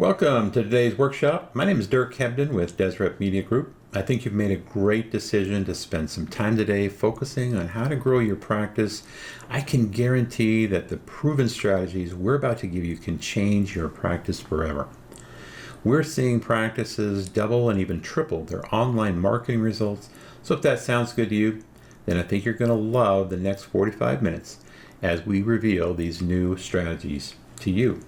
Welcome to today's workshop. My name is Dirk Hebden with Desrep Media Group. I think you've made a great decision to spend some time today focusing on how to grow your practice. I can guarantee that the proven strategies we're about to give you can change your practice forever. We're seeing practices double and even triple their online marketing results. So if that sounds good to you, then I think you're going to love the next 45 minutes as we reveal these new strategies to you.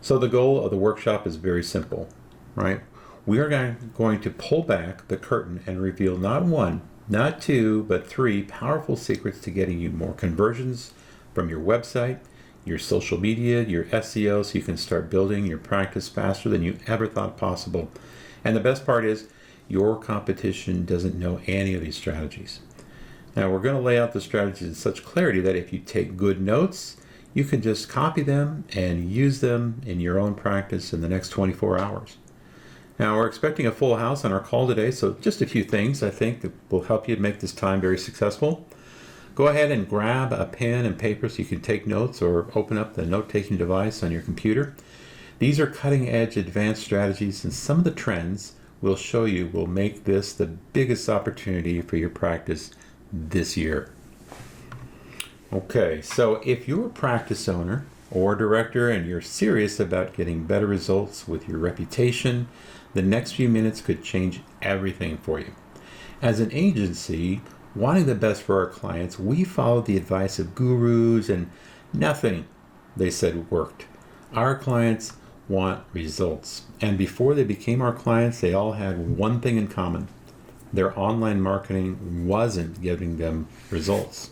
So the goal of the workshop is very simple, right? We are going to pull back the curtain and reveal not one, not two, but three powerful secrets to getting you more conversions from your website, your social media, your SEO, so you can start building your practice faster than you ever thought possible. And the best part is your competition doesn't know any of these strategies. Now we're going to lay out the strategies in such clarity that if you take good notes, you can just copy them and use them in your own practice in the next 24 hours. Now, we're expecting a full house on our call today, so just a few things I think that will help you make this time very successful. Go ahead and grab a pen and paper so you can take notes or open up the note-taking device on your computer. These are cutting-edge advanced strategies, and some of the trends we'll show you will make this the biggest opportunity for your practice this year. Okay, so if you're a practice owner or director and you're serious about getting better results with your reputation, the next few minutes could change everything for you. As an agency, wanting the best for our clients, we followed the advice of gurus and nothing they said worked. Our clients want results. And before they became our clients, they all had one thing in common. Their online marketing wasn't giving them results.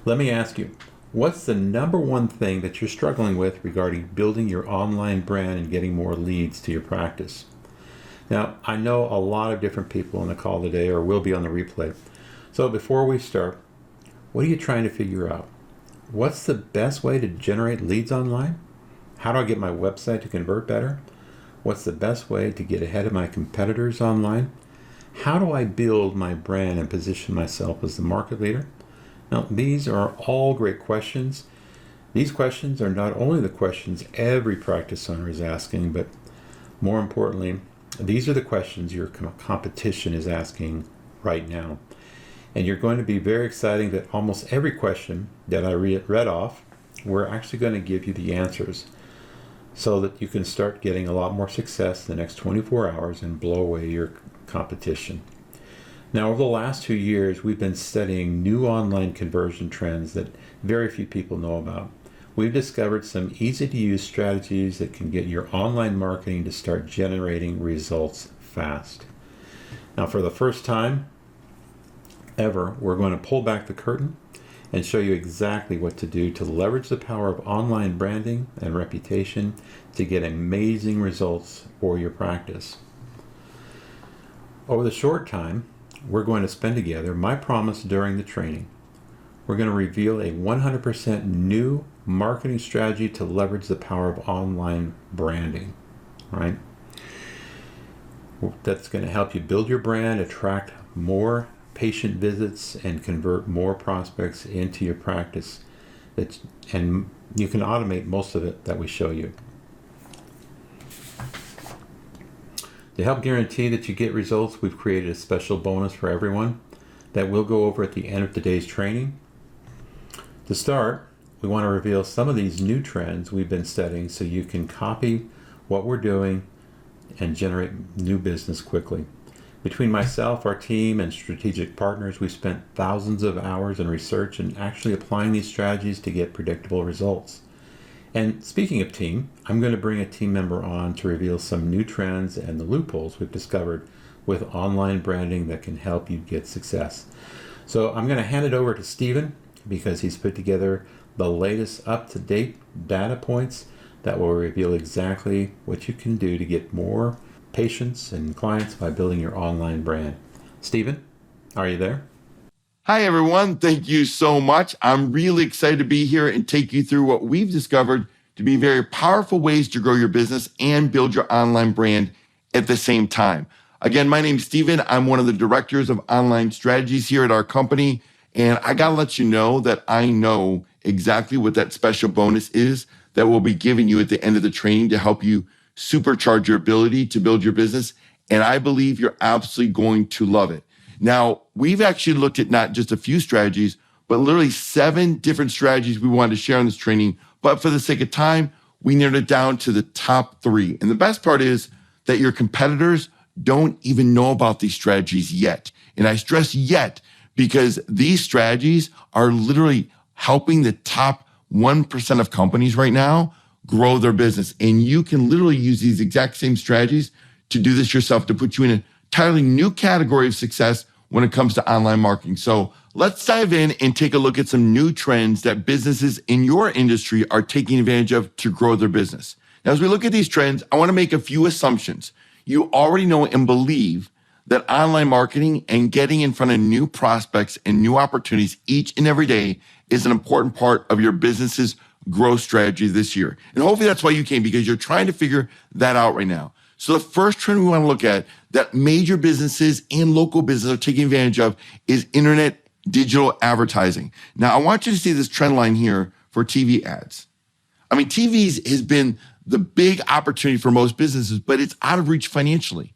Let me ask you, what's the number one thing that you're struggling with regarding building your online brand and getting more leads to your practice? Now, I know a lot of different people on the call today or will be on the replay. So before we start, what are you trying to figure out? What's the best way to generate leads online? How do I get my website to convert better? What's the best way to get ahead of my competitors online? How do I build my brand and position myself as the market leader? Now, these are all great questions. These questions are not only the questions every practice owner is asking, but more importantly, these are the questions your competition is asking right now. And you're going to be very exciting that almost every question that I read off, we're actually going to give you the answers so that you can start getting a lot more success in the next 24 hours and blow away your competition. Now, over the last 2 years, we've been studying new online conversion trends that very few people know about. We've discovered some easy-to-use strategies that can get your online marketing to start generating results fast. Now, for the first time ever, we're going to pull back the curtain and show you exactly what to do to leverage the power of online branding and reputation to get amazing results for your practice. Over the short time we're going to spend together, my promise during the training, we're going to reveal a 100% new marketing strategy to leverage the power of online branding, right? That's going to help you build your brand, attract more patient visits, and convert more prospects into your practice. And you can automate most of it that we show you. To help guarantee that you get results, we've created a special bonus for everyone that we'll go over at the end of today's training. To start, we want to reveal some of these new trends we've been studying so you can copy what we're doing and generate new business quickly. Between myself, our team, and strategic partners, we spent thousands of hours in research and actually applying these strategies to get predictable results. And speaking of team, I'm going to bring a team member on to reveal some new trends and the loopholes we've discovered with online branding that can help you get success. So I'm going to hand it over to Steven because he's put together the latest up-to-date data points that will reveal exactly what you can do to get more patients and clients by building your online brand. Steven, are you there? Hi, everyone. Thank you so much. I'm really excited to be here and take you through what we've discovered to be very powerful ways to grow your business and build your online brand at the same time. Again, my name's Steven. I'm one of the directors of online strategies here at our company. And I got to let you know that I know exactly what that special bonus is that we'll be giving you at the end of the training to help you supercharge your ability to build your business. And I believe you're absolutely going to love it. Now, we've actually looked at not just a few strategies, but literally 7 different strategies we wanted to share on this training. But for the sake of time, we narrowed it down to the top 3. And the best part is that your competitors don't even know about these strategies yet. And I stress yet because these strategies are literally helping the top 1% of companies right now grow their business. And you can literally use these exact same strategies to do this yourself, to put you in an entirely new category of success when it comes to online marketing. So let's dive in and take a look at some new trends that businesses in your industry are taking advantage of to grow their business. Now, as we look at these trends, I want to make a few assumptions. You already know and believe that online marketing and getting in front of new prospects and new opportunities each and every day is an important part of your business's growth strategy this year. And hopefully that's why you came, because you're trying to figure that out right now. So the first trend we want to look at that major businesses and local businesses are taking advantage of is internet digital advertising. Now, I want you to see this trend line here for TV ads. I mean, TVs has been the big opportunity for most businesses, but it's out of reach financially.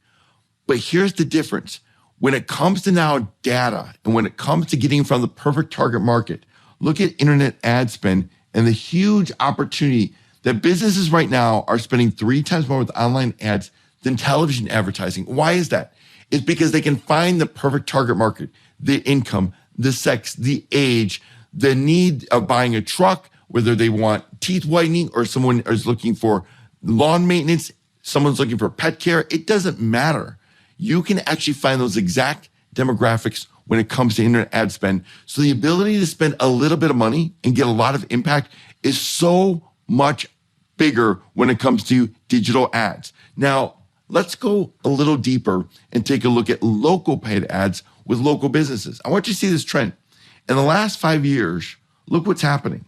But here's the difference. When it comes to now data and when it comes to getting from the perfect target market, look at internet ad spend and the huge opportunity that businesses right now are spending 3 times more with online ads than television advertising. Why is that? It's because they can find the perfect target market, the income, the sex, the age, the need of buying a truck, whether they want teeth whitening or someone is looking for lawn maintenance, someone's looking for pet care. It doesn't matter. You can actually find those exact demographics when it comes to internet ad spend. So the ability to spend a little bit of money and get a lot of impact is so much bigger when it comes to digital ads. Now, let's go a little deeper and take a look at local paid ads with local businesses. I want you to see this trend. In the last 5 years, look what's happening.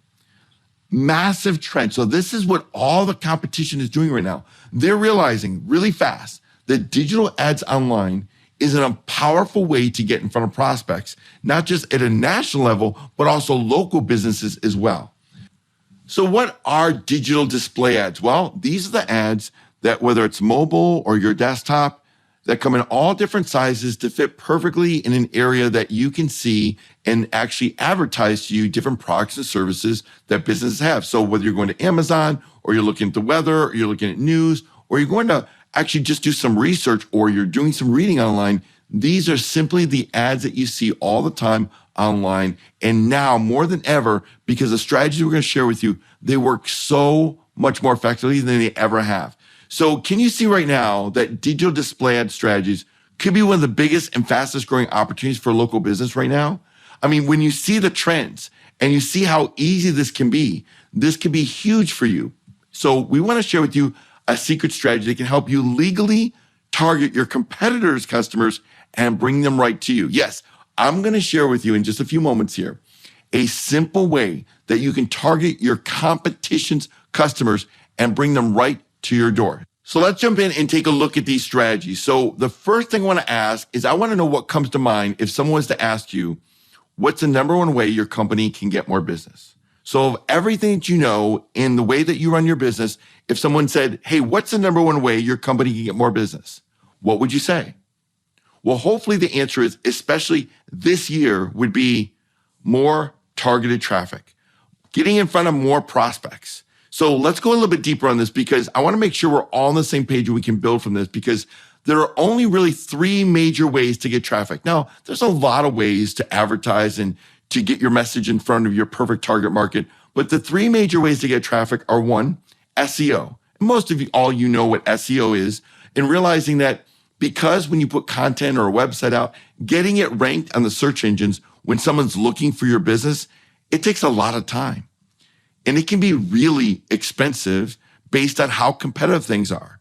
Massive trend. So this is what all the competition is doing right now. They're realizing really fast that digital ads online is a powerful way to get in front of prospects, not just at a national level, but also local businesses as well. So what are digital display ads? Well, these are the ads that, whether it's mobile or your desktop, that come in all different sizes to fit perfectly in an area that you can see and actually advertise to you different products and services that businesses have. So whether you're going to Amazon or you're looking at the weather or you're looking at news or you're going to actually just do some research or you're doing some reading online, these are simply the ads that you see all the time online. And now more than ever, because the strategies we're going to share with you, they work so much more effectively than they ever have. So can you see right now that digital display ad strategies could be one of the biggest and fastest growing opportunities for local business right now? I mean, when you see the trends and you see how easy this can be huge for you. So we want to share with you a secret strategy that can help you legally target your competitors' customers and bring them right to you. Yes, I'm going to share with you in just a few moments here a simple way that you can target your competition's customers and bring them right to your door. So let's jump in and take a look at these strategies. So the first thing I want to ask is I want to know what comes to mind if someone was to ask you, what's the number one way your company can get more business? So of everything that you know in the way that you run your business, if someone said, hey, what's the number one way your company can get more business? What would you say? Well, hopefully the answer is, especially this year, would be more targeted traffic, getting in front of more prospects. So let's go a little bit deeper on this because I want to make sure we're all on the same page and we can build from this, because there are only really 3 major ways to get traffic. Now, there's a lot of ways to advertise and to get your message in front of your perfect target market. But the 3 major ways to get traffic are 1, SEO. And most of you, all you know what SEO is, and realizing that because when you put content or a website out, getting it ranked on the search engines when someone's looking for your business, it takes a lot of time. And it can be really expensive based on how competitive things are.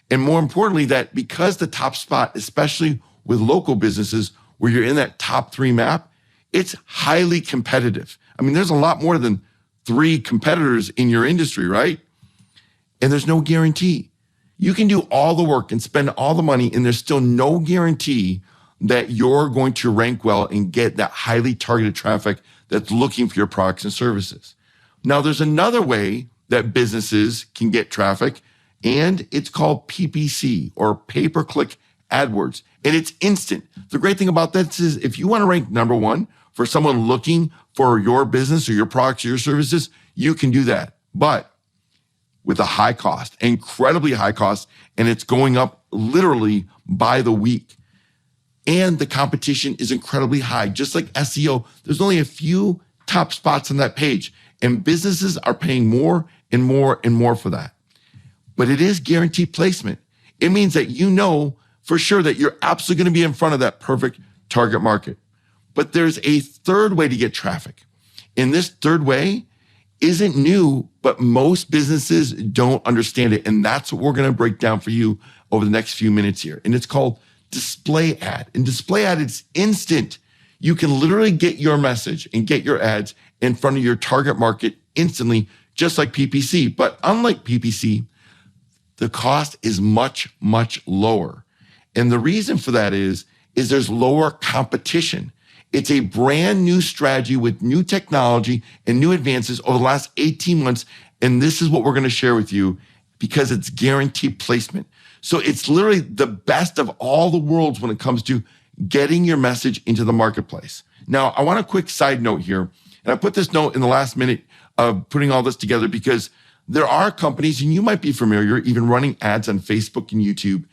And more importantly, that because the top spot, especially with local businesses where you're in that top 3 map, it's highly competitive. I mean, there's a lot more than 3 competitors in your industry, right? And there's no guarantee. You can do all the work and spend all the money, and there's still no guarantee that you're going to rank well and get that highly targeted traffic that's looking for your products and services. Now, there's another way that businesses can get traffic, and it's called PPC, or pay-per-click AdWords, and it's instant. The great thing about this is if you want to rank number one for someone looking for your business or your products or your services, you can do that. But with a high cost, incredibly high cost, and it's going up literally by the week. And the competition is incredibly high. Just like SEO, there's only a few top spots on that page, and businesses are paying more and more and more for that. But it is guaranteed placement. It means that you know for sure that you're absolutely going to be in front of that perfect target market. But there's a third way to get traffic. And this third way isn't new, but most businesses don't understand it. And that's what we're going to break down for you over the next few minutes here. And it's called display ad. And display ad, it's instant. You can literally get your message and get your ads in front of your target market instantly, just like PPC. But unlike PPC, the cost is much, much lower. And the reason for that is there's lower competition. It's a brand new strategy with new technology and new advances over the last 18 months. And this is what we're going to share with you because it's guaranteed placement. So it's literally the best of all the worlds when it comes to getting your message into the marketplace. Now, I want a quick side note here. And I put this note in the last minute of putting all this together because there are companies, and you might be familiar, even running ads on Facebook and YouTube,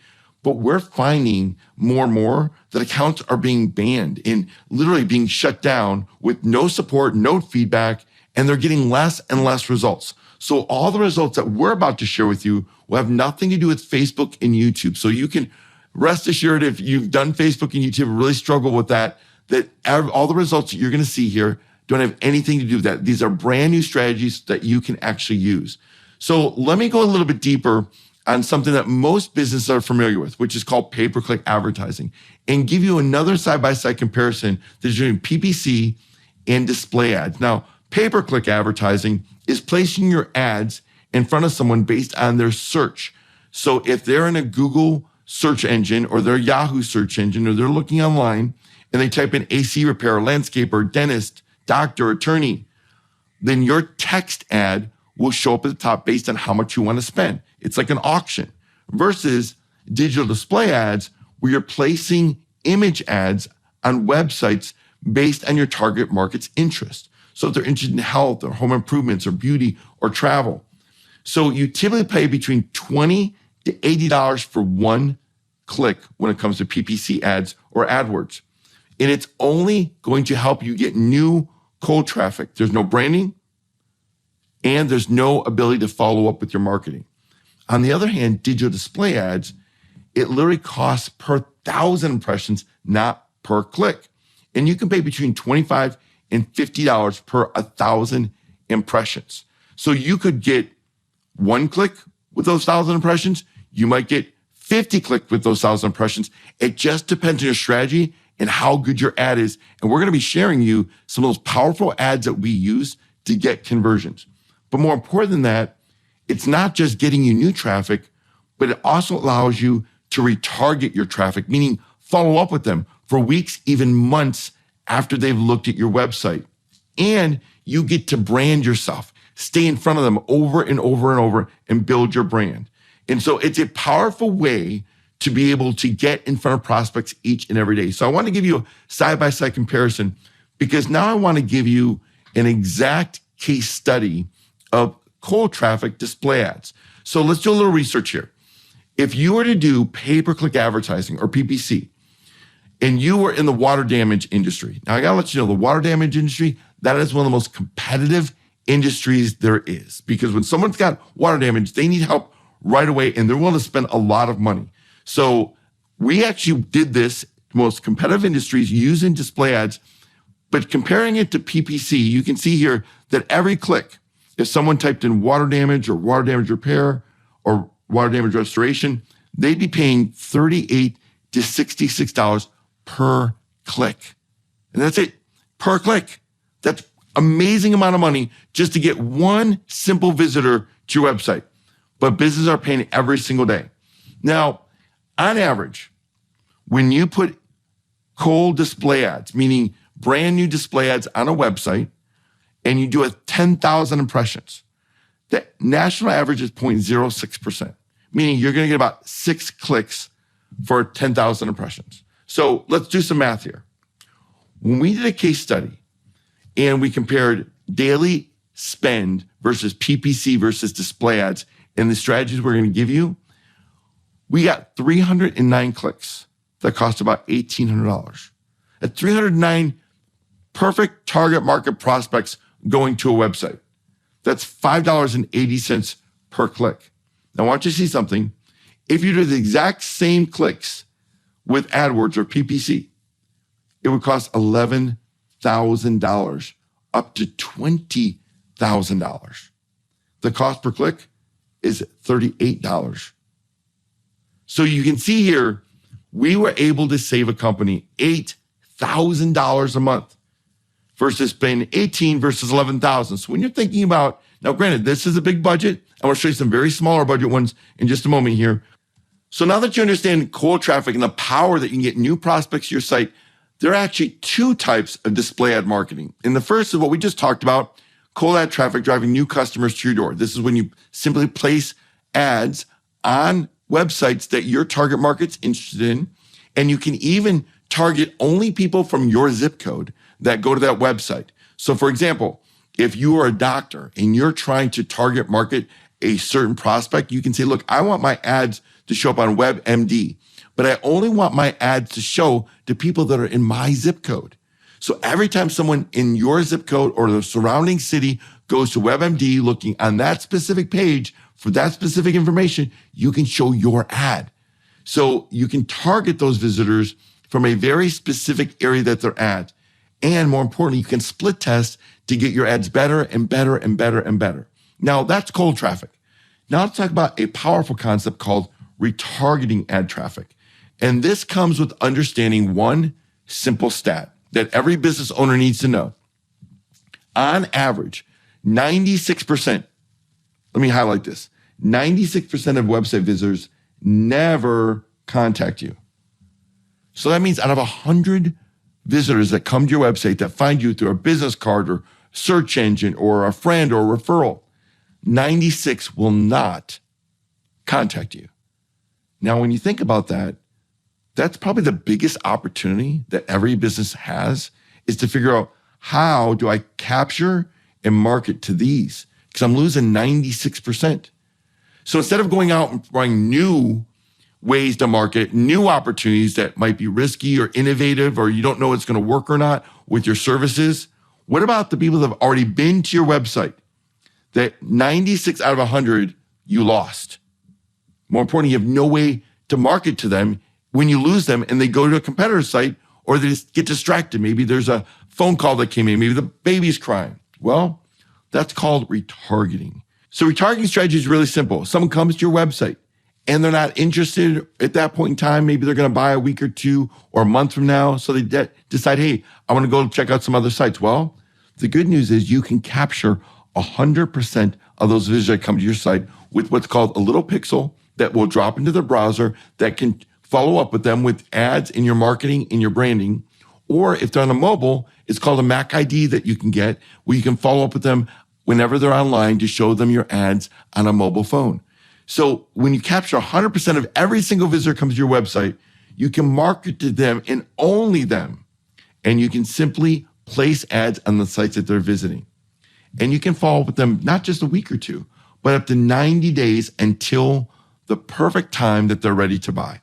but we're finding more and more that accounts are being banned and literally being shut down with no support, no feedback, and they're getting less and less results. So all the results that we're about to share with you will have nothing to do with Facebook and YouTube. So you can rest assured if you've done Facebook and YouTube and really struggle with that all the results that you're going to see here don't have anything to do with that. These are brand new strategies that you can actually use. So let me go a little bit deeper on something that most businesses are familiar with, which is called pay-per-click advertising, and give you another side-by-side comparison that's doing PPC and display ads. Now, pay-per-click advertising is placing your ads in front of someone based on their search. So if they're in a Google search engine or their Yahoo search engine, or they're looking online and they type in AC repair, landscaper, dentist, doctor, attorney, then your text ad will show up at the top based on how much you want to spend. It's like an auction versus digital display ads where you're placing image ads on websites based on your target market's interest. So if they're interested in health or home improvements or beauty or travel. So you typically pay between $20 to $80 for one click when it comes to PPC ads or AdWords. And it's only going to help you get new cold traffic. There's no branding, and there's no ability to follow up with your marketing. On the other hand, digital display ads, it literally costs per 1,000 impressions, not per click. And you can pay between $25 and $50 per 1,000 impressions. So you could get one click with those 1,000 impressions. You might get 50 clicks with those 1,000 impressions. It just depends on your strategy and how good your ad is. And we're going to be sharing you some of those powerful ads that we use to get conversions. But more important than that, it's not just getting you new traffic, but it also allows you to retarget your traffic, meaning follow up with them for weeks, even months after they've looked at your website. And you get to brand yourself, stay in front of them over and over and over and build your brand. And so it's a powerful way to be able to get in front of prospects each and every day. So I want to give you a side-by-side comparison because now I want to give you an exact case study of cold traffic display ads. So let's do a little research here. If you were to do pay-per-click advertising or PPC, and you were in the water damage industry, now I gotta let you know the water damage industry, that is one of the most competitive industries there is. Because when someone's got water damage, they need help right away and they're willing to spend a lot of money. So we actually did this, most competitive industries using display ads, but comparing it to PPC, you can see here that every click, if someone typed in water damage or water damage repair or water damage restoration, they'd be paying $38 to $66 per click. And that's it, per click. That's amazing amount of money just to get one simple visitor to your website. But businesses are paying every single day. Now, on average, when you put cold display ads, meaning brand new display ads on a website, and you do 10,000 impressions, The national average is 0.06%, meaning you're going to get about 6 clicks for 10,000 impressions. So let's do some math here. When we did a case study and we compared daily spend versus PPC versus display ads and the strategies we're going to give you, we got 309 clicks that cost about $1,800. At 309 perfect target market prospects going to a website. That's $5.80 per click. Now, I want you to see something. If you do the exact same clicks with AdWords or PPC, it would cost $11,000 up to $20,000. The cost per click is $38. So you can see here, we were able to save a company $8,000 a month versus paying $18,000 versus $11,000. So when you're thinking about, now granted, this is a big budget. I want to show you some very smaller budget ones in just a moment here. So now that you understand cold traffic and the power that you can get new prospects to your site, there are actually 2 types of display ad marketing. And the first is what we just talked about, cold ad traffic driving new customers to your door. This is when you simply place ads on websites that your target market's interested in. And you can even target only people from your zip code that go to that website. So for example, if you are a doctor and you're trying to target market a certain prospect, you can say, look, I want my ads to show up on WebMD, but I only want my ads to show to people that are in my zip code. So every time someone in your zip code or the surrounding city goes to WebMD looking on that specific page for that specific information, you can show your ad. So you can target those visitors from a very specific area that they're at. And more importantly, you can split test to get your ads better and better and better and better. Now that's cold traffic. Now let's talk about a powerful concept called retargeting ad traffic. And this comes with understanding one simple stat that every business owner needs to know. On average, 96%, let me highlight this, 96% of website visitors never contact you. So that means out of 100 visitors that come to your website that find you through a business card or search engine or a friend or a referral, 96 will not contact you. Now, when you think about that, that's probably the biggest opportunity that every business has, is to figure out, how do I capture and market to these? Because I'm losing 96%. So instead of going out and trying new ways to market, new opportunities that might be risky or innovative, or you don't know it's going to work or not with your services, what about the people that have already been to your website? That 96 out of 100 you lost. More importantly, you have no way to market to them when you lose them and they go to a competitor's site, or they just get distracted. Maybe there's a phone call that came in. Maybe the baby's crying. Well, that's called retargeting. So retargeting strategy is really simple. Someone comes to your website and they're not interested at that point in time. Maybe they're going to buy a week or 2 or a month from now. So they decide, hey, I want to go check out some other sites. Well, the good news is you can capture 100% of those visitors that come to your site with what's called a little pixel that will drop into the browser that can follow up with them with ads in your marketing, in your branding. Or if they're on a mobile, it's called a Mac ID that you can get, where you can follow up with them whenever they're online to show them your ads on a mobile phone. So when you capture 100% of every single visitor comes to your website, you can market to them and only them. And you can simply place ads on the sites that they're visiting. And you can follow up with them not just a week or 2, but up to 90 days until the perfect time that they're ready to buy.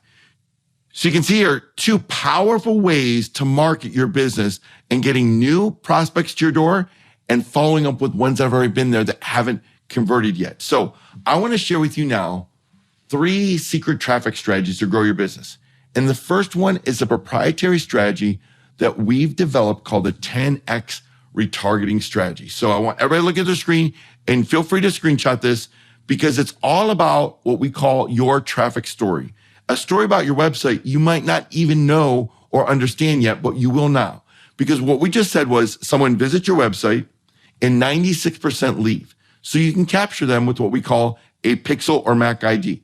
So you can see here 2 powerful ways to market your business and getting new prospects to your door and following up with ones that have already been there that haven't converted yet. So I want to share with you now 3 secret traffic strategies to grow your business. And the first one is a proprietary strategy that we've developed called the 10X retargeting strategy. So I want everybody to look at their screen and feel free to screenshot this, because it's all about what we call your traffic story. A story about your website you might not even know or understand yet, but you will now. Because what we just said was someone visits your website and 96% leave. So you can capture them with what we call a pixel or Mac ID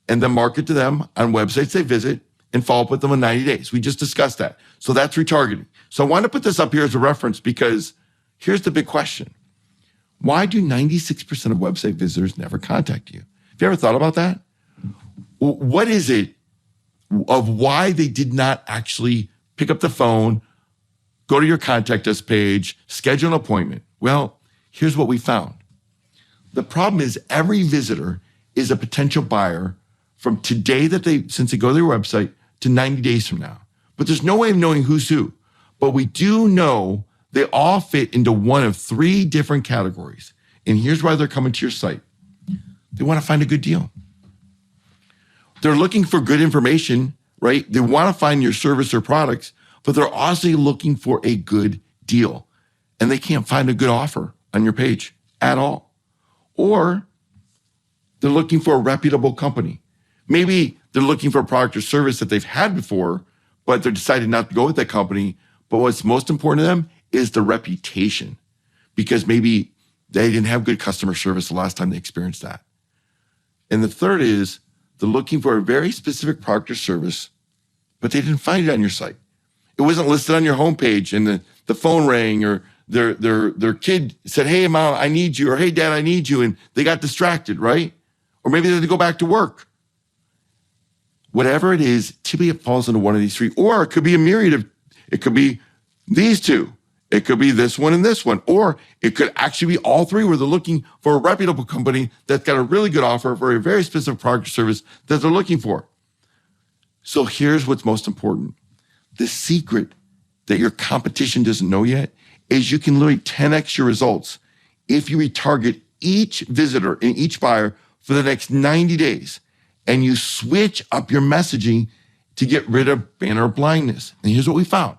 and then market to them on websites they visit and follow up with them in 90 days. We just discussed that. So that's retargeting. So I want to put this up here as a reference, because here's the big question. Why do 96% of website visitors never contact you? Have you ever thought about that? What is it of why they did not actually pick up the phone, go to your contact us page, schedule an appointment? Well, here's what we found. The problem is every visitor is a potential buyer from today since they go to their website to 90 days from now. But there's no way of knowing who's who. But we do know they all fit into one of three different categories. And here's why they're coming to your site. They want to find a good deal. They're looking for good information, right? They want to find your service or products, but they're also looking for a good deal. And they can't find a good offer on your page at all. Or they're looking for a reputable company. Maybe they're looking for a product or service that they've had before, but they're deciding not to go with that company. But what's most important to them is the reputation, because maybe they didn't have good customer service the last time they experienced that. And the third is they're looking for a very specific product or service, but they didn't find it on your site. It wasn't listed on your homepage, and the phone rang, or their kid said, "Hey, Mom, I need you," or "Hey, Dad, I need you," and they got distracted, right? Or maybe they had to go back to work. Whatever it is, typically it falls into one of these three, or it could be a myriad of, it could be these two. It could be this one and this one, or it could actually be all three where they're looking for a reputable company that's got a really good offer for a very specific product or service that they're looking for. So here's what's most important. The secret that your competition doesn't know yet is you can literally 10x your results if you retarget each visitor and each buyer for the next 90 days, and you switch up your messaging to get rid of banner blindness. And here's what we found,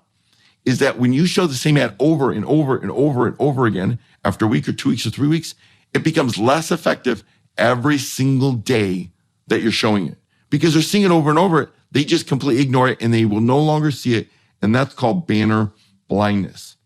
is that when you show the same ad over and over and over and over again, after a week or 2 weeks or 3 weeks, it becomes less effective every single day that you're showing it. Because they're seeing it over and over, they just completely ignore it and they will no longer see it. And that's called banner blindness.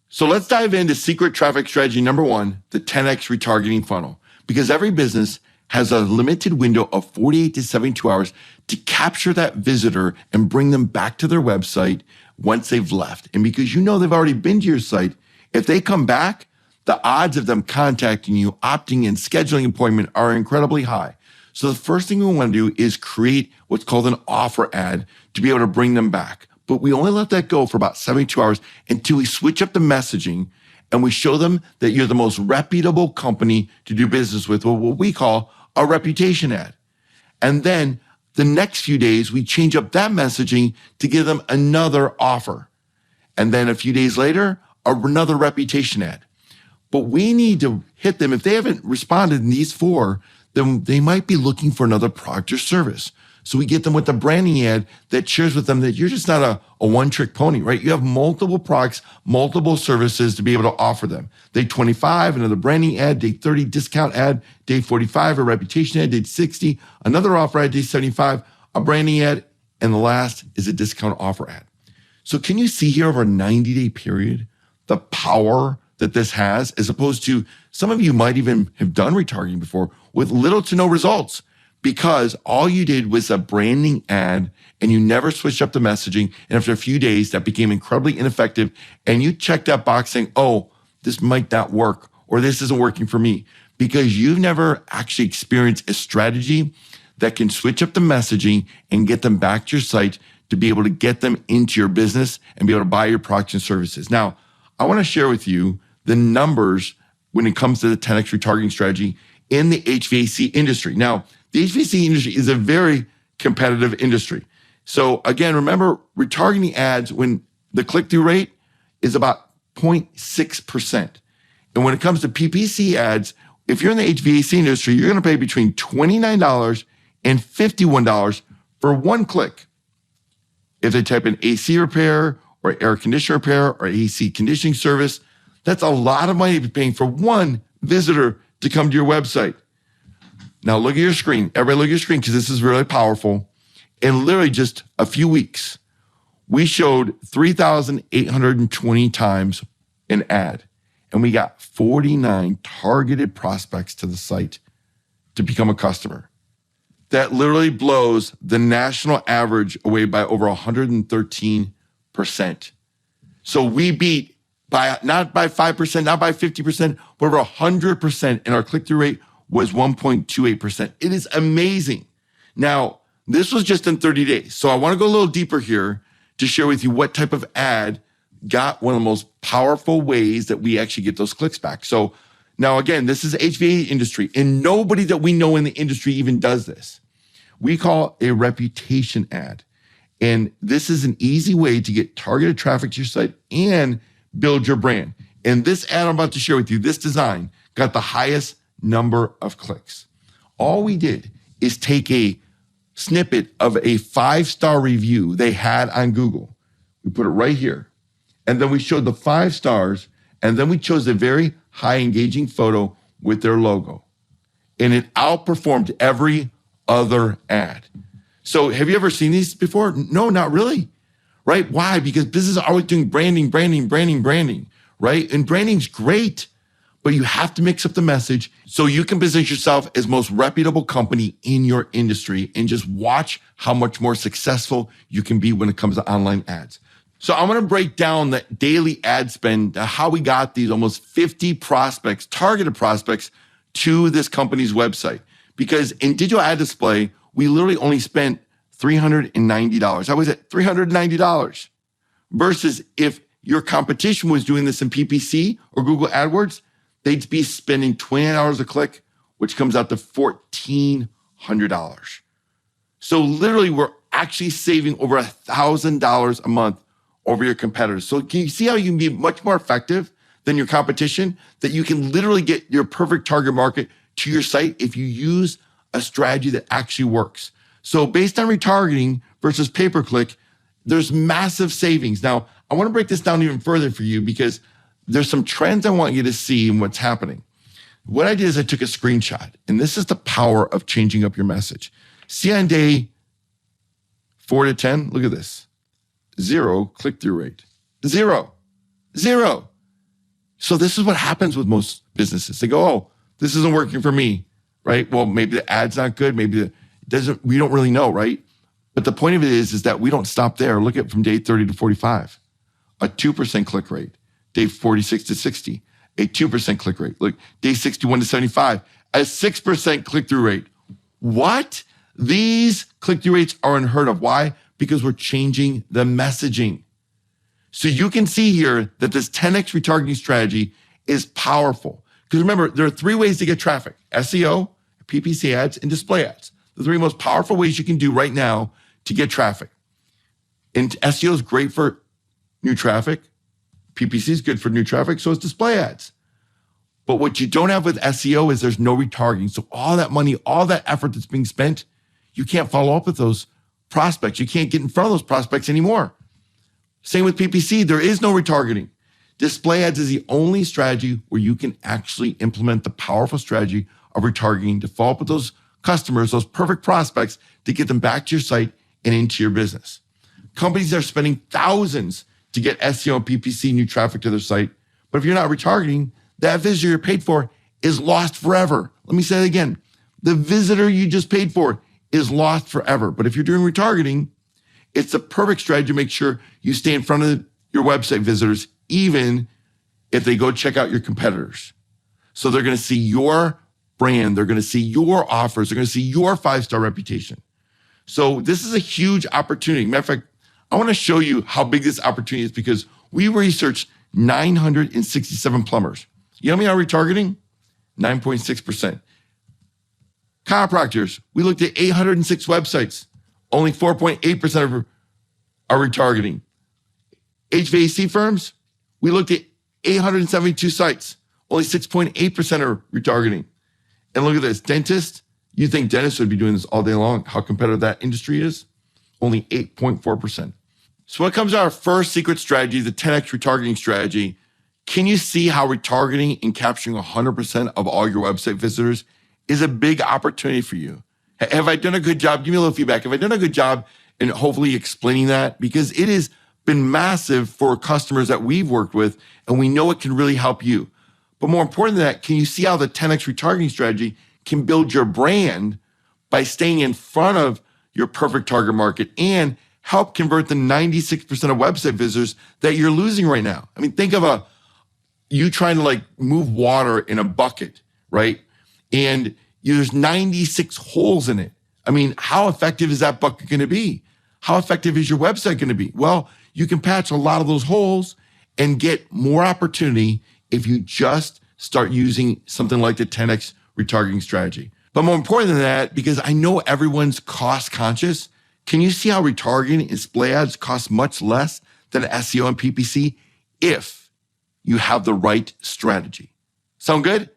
So let's dive into secret traffic strategy number 1, the 10x retargeting funnel. Because every business has a limited window of 48 to 72 hours to capture that visitor and bring them back to their website once they've left. And because you know they've already been to your site, if they come back, the odds of them contacting you, opting in, scheduling an appointment are incredibly high. So the first thing we want to do is create what's called an offer ad to be able to bring them back. But we only let that go for about 72 hours until we switch up the messaging and we show them that you're the most reputable company to do business with, or what we call a reputation ad. And then the next few days, we change up that messaging to give them another offer. And then a few days later, another reputation ad. But we need to hit them. If they haven't responded in these 4, then they might be looking for another product or service. So we get them with the branding ad that shares with them that you're just not a one-trick pony, right? You have multiple products, multiple services to be able to offer them. Day 25, another branding ad. Day 30, discount ad. Day 45, a reputation ad. Day 60, another offer ad. Day 75, a branding ad. And the last is a discount offer ad. So can you see here over a 90-day period the power that this has, as opposed to some of you might even have done retargeting before with little to no results, because all you did was a branding ad and you never switched up the messaging. And after a few days, that became incredibly ineffective. And you checked that box saying, oh, this might not work, or this isn't working for me, because you've never actually experienced a strategy that can switch up the messaging and get them back to your site to be able to get them into your business and be able to buy your products and services. Now, I want to share with you the numbers when it comes to the 10x retargeting strategy in the HVAC industry. Now, the HVAC industry is a very competitive industry. So again, remember, retargeting ads, when the click-through rate is about 0.6%. And when it comes to PPC ads, if you're in the HVAC industry, you're going to pay between $29 and $51 for one click. If they type in AC repair or air conditioner repair or AC conditioning service, that's a lot of money to be paying for one visitor to come to your website. Now look at your screen. Everybody look at your screen, because this is really powerful. In literally just a few weeks, we showed 3,820 times an ad, and we got 49 targeted prospects to the site to become a customer. That literally blows the national average away by over 113%. So we beat by not by 5%, not by 50%, but over 100%. And our click-through rate was 1.28%. It is amazing. Now, this was just in 30 days. So I want to go a little deeper here to share with you what type of ad got one of the most powerful ways that we actually get those clicks back. So now, again, this is HVAC industry, and nobody that we know in the industry even does this. We call a reputation ad. And this is an easy way to get targeted traffic to your site and build your brand. And this ad I'm about to share with you, this design, got the highest number of clicks. All we did is take a snippet of a 5-star review they had on Google. We put it right here. And then we showed the 5 stars, and then we chose a very high engaging photo with their logo. And it outperformed every other ad. So have you ever seen these before? No, not really, right? Why? Because businesses are always doing branding, right? And branding's great, but you have to mix up the message so you can position yourself as most reputable company in your industry, and just watch how much more successful you can be when it comes to online ads. So I'm going to break down the daily ad spend, how we got these almost 50 prospects, targeted prospects, to this company's website. Because in digital ad display, we literally only spent $390. How was it? $390. Versus if your competition was doing this in PPC or Google AdWords, they'd be spending $20 a click, which comes out to $1,400. So literally, we're actually saving over $1,000 a month over your competitors. So can you see how you can be much more effective than your competition? That you can literally get your perfect target market to your site if you use a strategy that actually works. So based on retargeting versus pay-per-click, there's massive savings. Now, I want to break this down even further for you because there's some trends I want you to see in what's happening. What I did is I took a screenshot, and this is the power of changing up your message. See on day 4 to 10, look at this. 0 click-through rate. Zero. So this is what happens with most businesses. They go, oh, this isn't working for me, right? Well, maybe the ad's not good. Maybe it doesn't, we don't really know, right? But the point of it is that we don't stop there. Look at from day 30 to 45, a 2% click rate. Day 46 to 60, a 2% click rate. Look, day 61 to 75, a 6% click-through rate. What? These click-through rates are unheard of. Why? Because we're changing the messaging. So you can see here that this 10x retargeting strategy is powerful. Because remember, there are 3 ways to get traffic: SEO, PPC ads, and display ads. The 3 most powerful ways you can do right now to get traffic. And SEO is great for new traffic. PPC is good for new traffic, so is display ads. But what you don't have with SEO is there's no retargeting. So all that money, all that effort that's being spent, you can't follow up with those prospects. You can't get in front of those prospects anymore. Same with PPC, there is no retargeting. Display ads is the only strategy where you can actually implement the powerful strategy of retargeting to follow up with those customers, those perfect prospects, to get them back to your site and into your business. Companies are spending thousands to get SEO and PPC new traffic to their site. But if you're not retargeting, that visitor you're paid for is lost forever. Let me say it again. The visitor you just paid for is lost forever. But if you're doing retargeting, it's the perfect strategy to make sure you stay in front of your website visitors, even if they go check out your competitors. So they're going to see your brand. They're going to see your offers. They're going to see your 5-star reputation. So this is a huge opportunity. Matter of fact, I want to show you how big this opportunity is because we researched 967 plumbers. You know how many are retargeting? 9.6%. Chiropractors, we looked at 806 websites. Only 4.8% are retargeting. HVAC firms, we looked at 872 sites. Only 6.8% are retargeting. And look at this, dentists, you think dentists would be doing this all day long, how competitive that industry is? Only 8.4%. So when it comes to our first secret strategy, the 10x retargeting strategy, can you see how retargeting and capturing 100% of all your website visitors is a big opportunity for you? Have I done a good job? Give me a little feedback. Have I done a good job in hopefully explaining that? Because it has been massive for customers that we've worked with, and we know it can really help you. But more important than that, can you see how the 10x retargeting strategy can build your brand by staying in front of your perfect target market and help convert the 96% of website visitors that you're losing right now? I mean, think of a you trying to like move water in a bucket, right? And there's 96 holes in it. I mean, how effective is that bucket going to be? How effective is your website going to be? Well, you can patch a lot of those holes and get more opportunity if you just start using something like the 10x retargeting strategy. But more important than that, because I know everyone's cost conscious, can you see how retargeting and display ads cost much less than SEO and PPC if you have the right strategy? Sound good?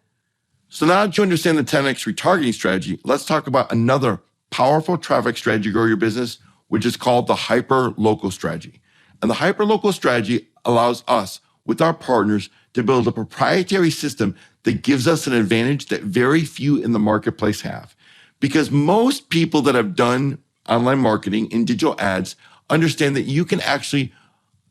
So now that you understand the 10x retargeting strategy, let's talk about another powerful traffic strategy to grow your business, which is called the hyper-local strategy. And the hyper-local strategy allows us, with our partners, to build a proprietary system that gives us an advantage that very few in the marketplace have. Because most people that have done online marketing and digital ads understand that you can actually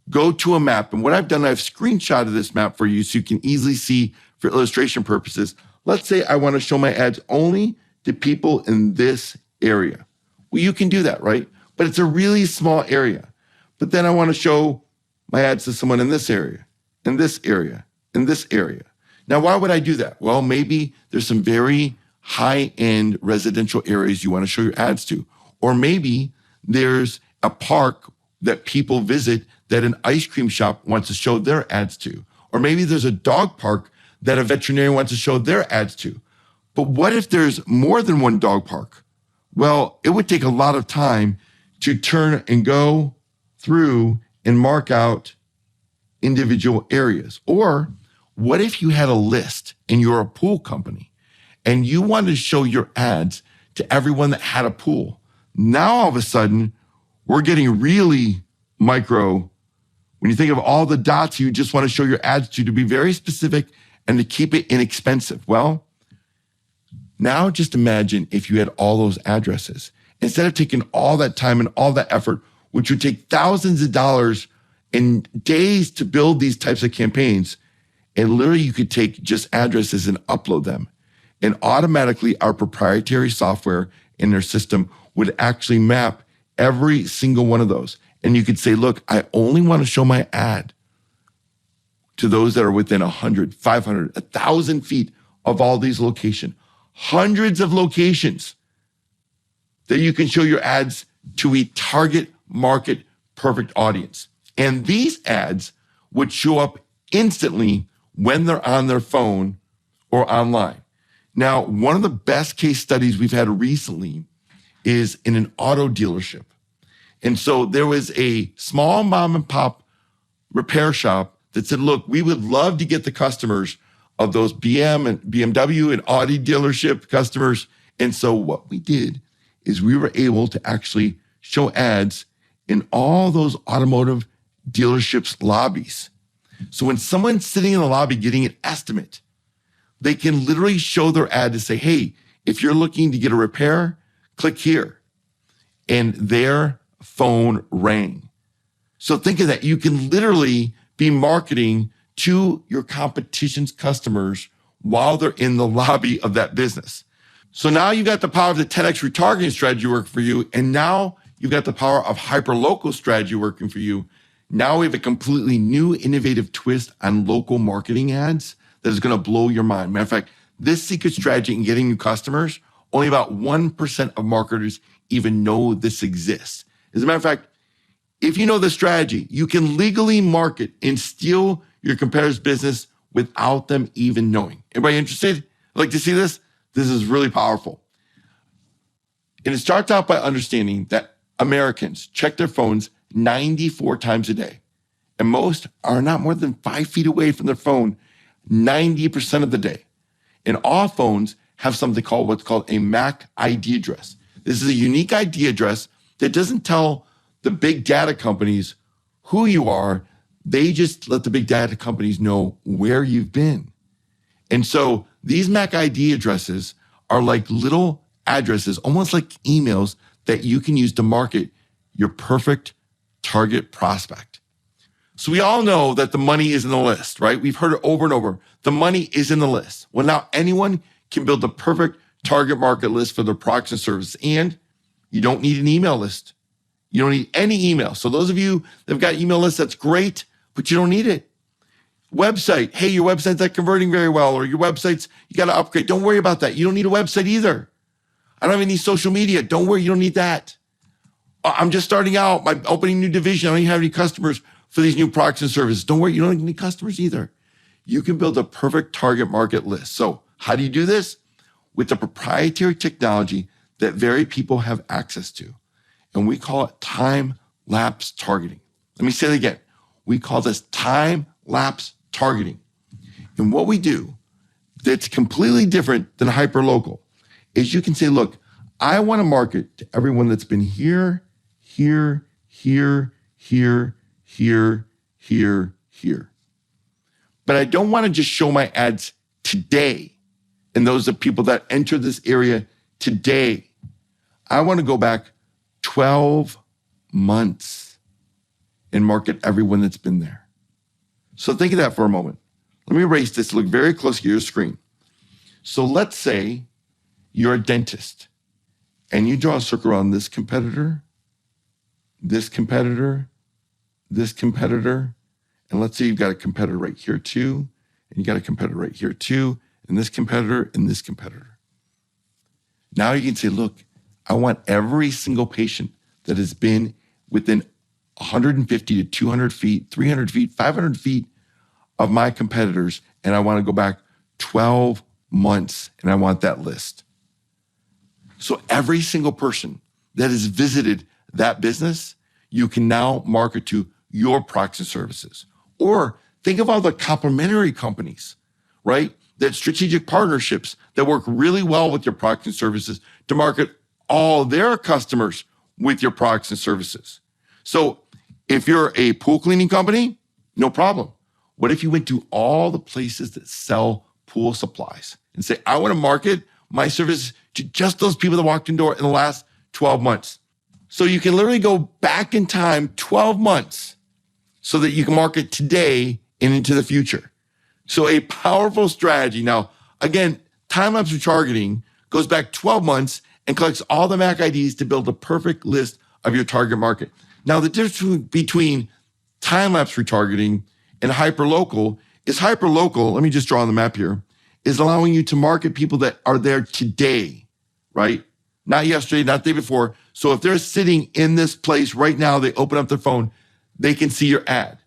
go to a map. And what I've done, I've screenshotted this map for you so you can easily see for illustration purposes. Let's say I want to show my ads only to people in this area. Well, you can do that, right? But it's a really small area. But then I want to show my ads to someone in this area, in this area, in this area. Now, why would I do that? Well, maybe there's some very high-end residential areas you want to show your ads to. Or maybe there's a park that people visit that an ice cream shop wants to show their ads to. Or maybe there's a dog park that a veterinarian wants to show their ads to. But what if there's more than one dog park? Well, it would take a lot of time to turn and go through and mark out individual areas. Or what if you had a list and you're a pool company and you wanted to show your ads to everyone that had a pool? Now, all of a sudden, we're getting really micro when you think of all the dots you just want to show your ads to be very specific and to keep it inexpensive. Well, now just imagine if you had all those addresses. Instead of taking all that time and all that effort, which would take thousands of dollars and days to build these types of campaigns, and literally you could take just addresses and upload them. And automatically our proprietary software in their system would actually map every single one of those. And you could say, look, I only want to show my ad to those that are within 100, 500, 1,000 feet of all these locations. Hundreds of locations that you can show your ads to a target market perfect audience. And these ads would show up instantly when they're on their phone or online. Now, one of the best case studies we've had recently is in an auto dealership. And so there was a small mom and pop repair shop that said, look, we would love to get the customers of those BM and BMW and Audi dealership customers. And so what we did is we were able to actually show ads in all those automotive dealerships lobbies. So when someone's sitting in the lobby getting an estimate, they can literally show their ad to say, hey, if you're looking to get a repair, click here. And their phone rang. So think of that. You can literally be marketing to your competition's customers while they're in the lobby of that business. So now you've got the power of the 10x retargeting strategy working for you. And now you've got the power of hyper-local strategy working for you. Now we have a completely new innovative twist on local marketing ads that is going to blow your mind. Matter of fact, this secret strategy in getting new customers, only about 1% of marketers even know this exists. As a matter of fact, if you know the strategy, you can legally market and steal your competitor's business without them even knowing. Everybody interested? Like to see this? This is really powerful. And it starts out by understanding that Americans check their phones 94 times a day. And most are not more than 5 feet away from their phone 90% of the day. And all phones have something called what's called a MAC ID address. This is a unique ID address that doesn't tell the big data companies who you are. They just let the big data companies know where you've been. And so these MAC ID addresses are like little addresses, almost like emails that you can use to market your perfect target prospect. So we all know that the money is in the list, right? We've heard it over and over. The money is in the list. Well, now anyone can build the perfect target market list for their products and services. And you don't need an email list. You don't need any email. So those of you that have got email lists, that's great, but you don't need it. Website. Hey, your website's not converting very well, or your website's, you got to upgrade. Don't worry about that. You don't need a website either. I don't have any social media. Don't worry. You don't need that. I'm just starting out. I'm opening a new division. I don't even have any customers for these new products and services. Don't worry. You don't need any customers either. You can build a perfect target market list. So how do you do this? With the proprietary technology that very people have access to. And we call it time-lapse targeting. Let me say it again. We call this time-lapse targeting. And what we do that's completely different than hyperlocal is you can say, look, I want to market to everyone that's been here, here, here, here, here, here, here. But I don't want to just show my ads today. And those are people that enter this area today. I want to go back 12 months and market everyone that's been there. So think of that for a moment. Let me erase this. Look very close to your screen. So let's say you're a dentist and you draw a circle around this competitor, this competitor, this competitor, and let's say you've got a competitor right here too, and you got a competitor right here too, and this competitor and this competitor. Now you can say, look, I want every single patient that has been within 150 to 200 feet, 300 feet, 500 feet of my competitors, and I want to go back 12 months, and I want that list. So every single person that has visited that business, you can now market to your products and services. Or think of all the complementary companies, right? That strategic partnerships that work really well with your products and services to market all their customers with your products and services. So if you're a pool cleaning company, no problem. What if you went to all the places that sell pool supplies and say, I want to market my service to just those people that walked in the door in the last 12 months. So you can literally go back in time 12 months so that you can market today and into the future. So a powerful strategy. Now, again, time-lapse retargeting goes back 12 months and collects all the MAC IDs to build a perfect list of your target market. Now, the difference between time-lapse retargeting and hyperlocal is hyperlocal, let me just draw on the map here, is allowing you to market people that are there today, right? Not yesterday, not the day before. So if they're sitting in this place right now, they open up their phone, they can see your ad.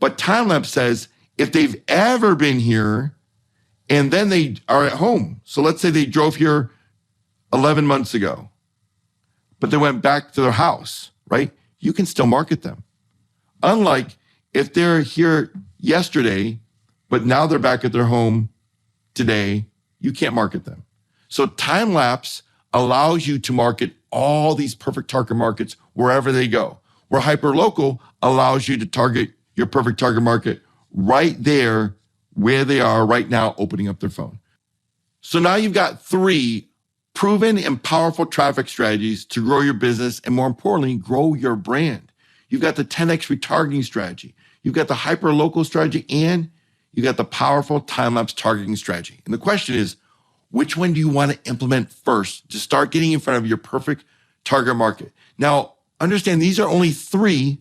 But time-lapse says, if they've ever been here and then they are at home, so let's say they drove here 11 months ago, but they went back to their house, right? You can still market them. Unlike if they're here yesterday, but now they're back at their home today, you can't market them. So time-lapse allows you to market all these perfect target markets wherever they go, where hyperlocal allows you to target your perfect target market right there where they are right now opening up their phone. So now you've got 3 proven and powerful traffic strategies to grow your business and, more importantly, grow your brand. You've got the 10x retargeting strategy. You've got the hyperlocal strategy, and you got the powerful time-lapse targeting strategy. And the question is, which one do you want to implement first to start getting in front of your perfect target market? Now, understand these are only 3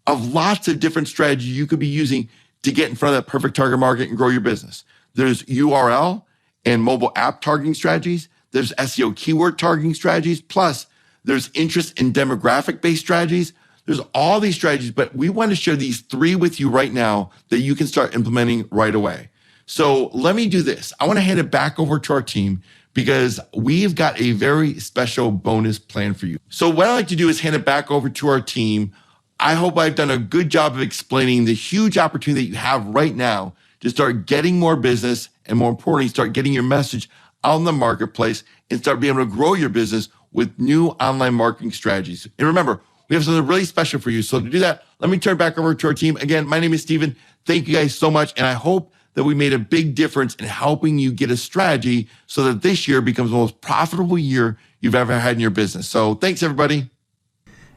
of lots of different strategies you could be using to get in front of that perfect target market and grow your business. There's URL and mobile app targeting strategies. There's SEO keyword targeting strategies. Plus, there's interest and demographic-based strategies. There's all these strategies, but we want to share these 3 with you right now that you can start implementing right away. So let me do this. I want to hand it back over to our team because we've got a very special bonus plan for you. So what I like to do is hand it back over to our team. I hope I've done a good job of explaining the huge opportunity that you have right now to start getting more business and, more importantly, start getting your message out in the marketplace and start being able to grow your business with new online marketing strategies. And remember, we have something really special for you. So to do that, let me turn it back over to our team. Again, my name is Steven. Thank you guys so much. And I hope that we made a big difference in helping you get a strategy so that this year becomes the most profitable year you've ever had in your business. So thanks, everybody.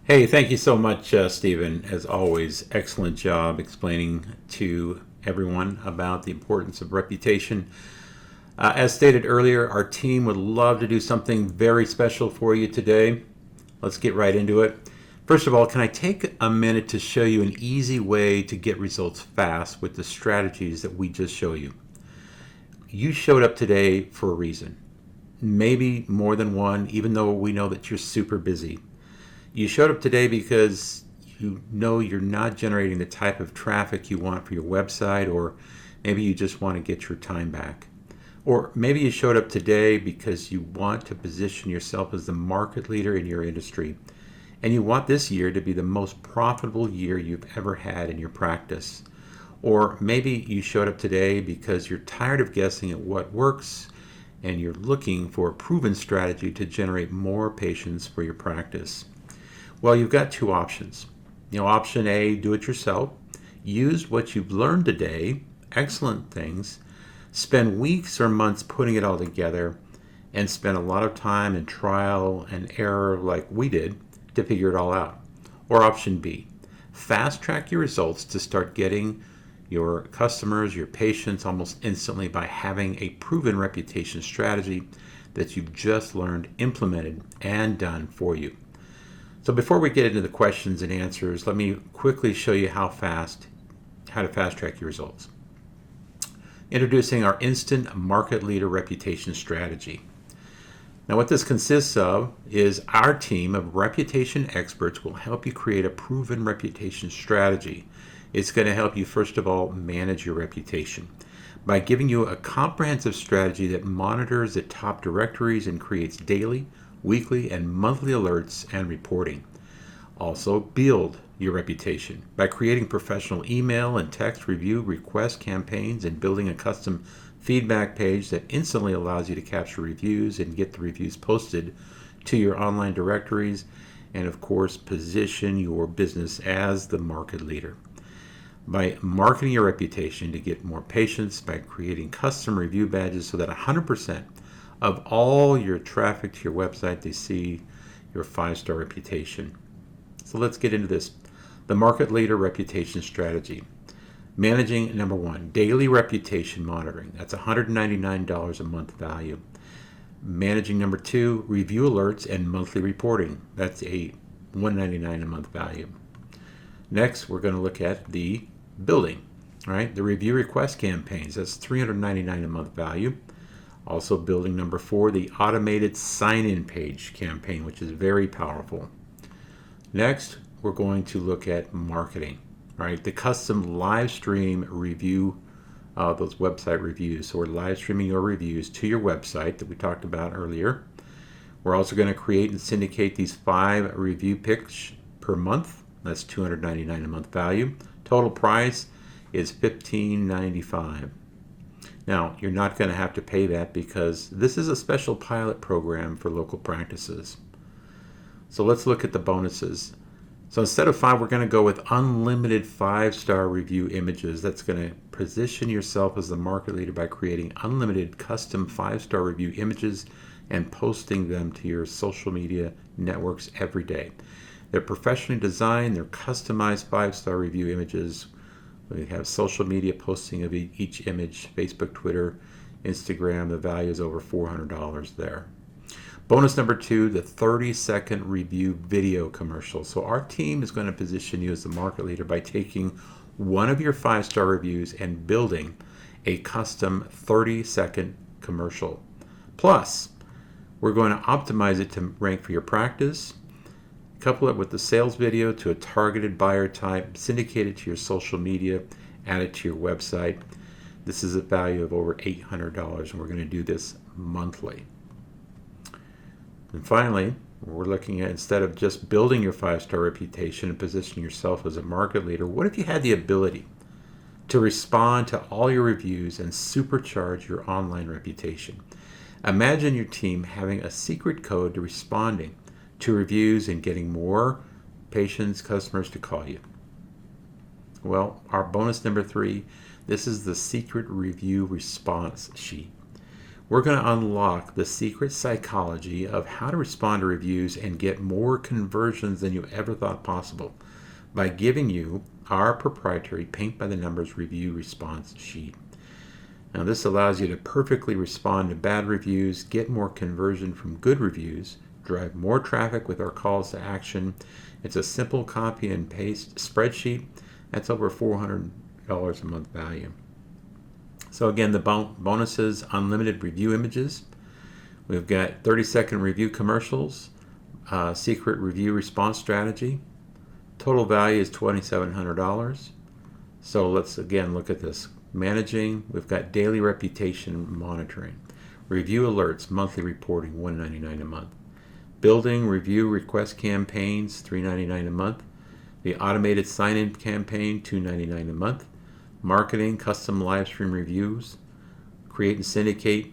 Hey, thank you so much, Stephen. As always, excellent job explaining to everyone about the importance of reputation. As stated earlier, our team would love to do something very special for you today. Let's get right into it. First of all, can I take a minute to show you an easy way to get results fast with the strategies that we just show you? You showed up today for a reason, maybe more than one, even though we know that you're super busy. You showed up today because you know you're not generating the type of traffic you want for your website, or maybe you just want to get your time back. Or maybe you showed up today because you want to position yourself as the market leader in your industry, and you want this year to be the most profitable year you've ever had in your practice. Or maybe you showed up today because you're tired of guessing at what works and you're looking for a proven strategy to generate more patients for your practice. Well, you've got two options. Option A, do it yourself. Use what you've learned today, excellent things, spend weeks or months putting it all together, and spend a lot of time in trial and error like we did to figure it all out. Or option B, fast track your results to start getting your customers, your patients almost instantly by having a proven reputation strategy that you've just learned, implemented, and done for you. So before we get into the questions and answers, let me quickly show you how to fast track your results. Introducing our instant market leader reputation strategy. Now what this consists of is our team of reputation experts will help you create a proven reputation strategy. It's going to help you, first of all, manage your reputation by giving you a comprehensive strategy that monitors the top directories and creates daily, weekly, and monthly alerts and reporting. Also, build your reputation by creating professional email and text review request campaigns and building a custom feedback page that instantly allows you to capture reviews and get the reviews posted to your online directories, and of course, position your business as the market leader. By marketing your reputation to get more patients, by creating custom review badges so that 100% of all your traffic to your website, they see your 5-star reputation. So let's get into this. The market leader reputation strategy. Managing, number one, daily reputation monitoring. That's $199 a month value. Managing, number two, review alerts and monthly reporting. That's a $199 a month value. Next, we're going to look at the building, right? The review request campaigns. That's $399 a month value. Also building, number four, the automated sign-in page campaign, which is very powerful. Next, we're going to look at marketing, right? The custom live stream review, those website reviews. So we're live streaming your reviews to your website that we talked about earlier. We're also going to create and syndicate these 5 review picks per month. That's $299 a month value. Total price is $15.95. Now, you're not going to have to pay that because this is a special pilot program for local practices. So let's look at the bonuses. So instead of 5, we're going to go with unlimited 5-star review images. That's going to position yourself as the market leader by creating unlimited custom 5-star review images and posting them to your social media networks every day. They're professionally designed, they're customized 5-star review images. We have social media posting of each image, Facebook, Twitter, Instagram. The value is over $400 there. Bonus number 2, the 30-second review video commercial. So our team is going to position you as the market leader by taking one of your 5-star reviews and building a custom 30-second commercial. Plus, we're going to optimize it to rank for your practice, couple it with the sales video to a targeted buyer type, syndicate it to your social media, add it to your website. This is a value of over $800, and we're going to do this monthly. And finally, we're looking at, instead of just building your 5-star reputation and positioning yourself as a market leader, what if you had the ability to respond to all your reviews and supercharge your online reputation? Imagine your team having a secret code to responding to reviews and getting more patients, customers to call you. Well, our bonus number 3, this is the secret review response sheet. We're going to unlock the secret psychology of how to respond to reviews and get more conversions than you ever thought possible by giving you our proprietary paint by the numbers review response sheet. Now this allows you to perfectly respond to bad reviews, get more conversion from good reviews, drive more traffic with our calls to action. It's a simple copy and paste spreadsheet. That's over $400 a month value. So again, the bonuses: unlimited review images. We've got 30-second review commercials, secret review response strategy. Total value is $2,700. So let's again look at this. Managing, we've got daily reputation monitoring. Review alerts, monthly reporting, $199 a month. Building review request campaigns, $399 a month. The automated sign-in campaign, $299 a month. Marketing, custom live stream reviews, create and syndicate,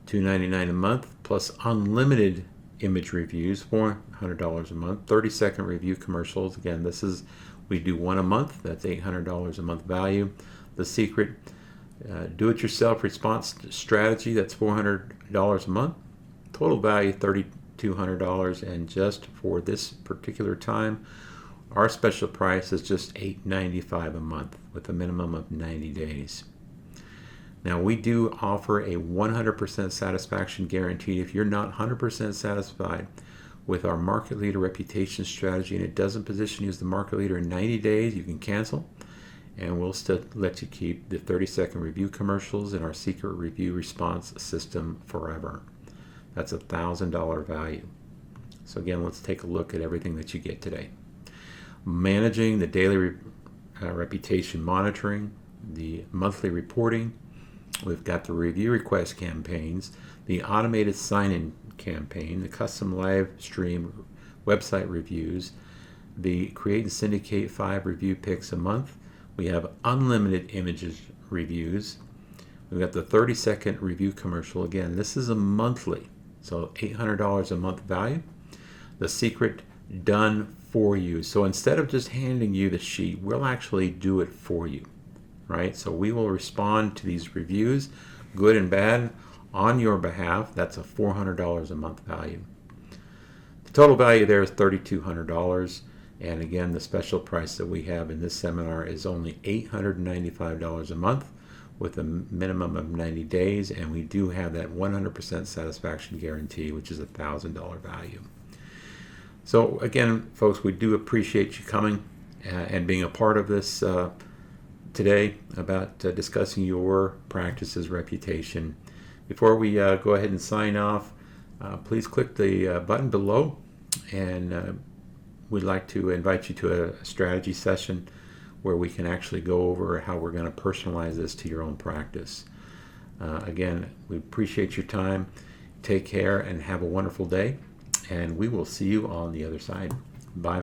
$299 a month, plus unlimited image reviews, $400 a month. 30-second review commercials, again, we do one a month, that's $800 a month value. The secret do-it-yourself response strategy, that's $400 a month. Total value $3,200, and just for this particular time, our special price is just $895 a month with a minimum of 90 days. Now, we do offer a 100% satisfaction guarantee. If you're not 100% satisfied with our market leader reputation strategy and it doesn't position you as the market leader in 90 days, you can cancel, and we'll still let you keep the 30-second review commercials and our secret review response system forever. That's a $1,000 value. So again, let's take a look at everything that you get today. Managing the daily reputation monitoring, the monthly reporting. We've got the review request campaigns, the automated sign-in campaign, the custom live stream website reviews, the create and syndicate 5 review picks a month. We have unlimited images reviews. We've got the 30-second review commercial. Again, this is a monthly, so $800 a month value. The secret done for you. So instead of just handing you the sheet, we'll actually do it for you, right? So we will respond to these reviews, good and bad, on your behalf. That's a $400 a month value. The total value there is $3,200. And again, the special price that we have in this seminar is only $895 a month with a minimum of 90 days. And we do have that 100% satisfaction guarantee, which is a $1,000 value. So again, folks, we do appreciate you coming and being a part of this today about discussing your practice's reputation. Before we go ahead and sign off, please click the button below, and we'd like to invite you to a strategy session where we can actually go over how we're going to personalize this to your own practice. Again, we appreciate your time. Take care and have a wonderful day, and we will see you on the other side. Bye.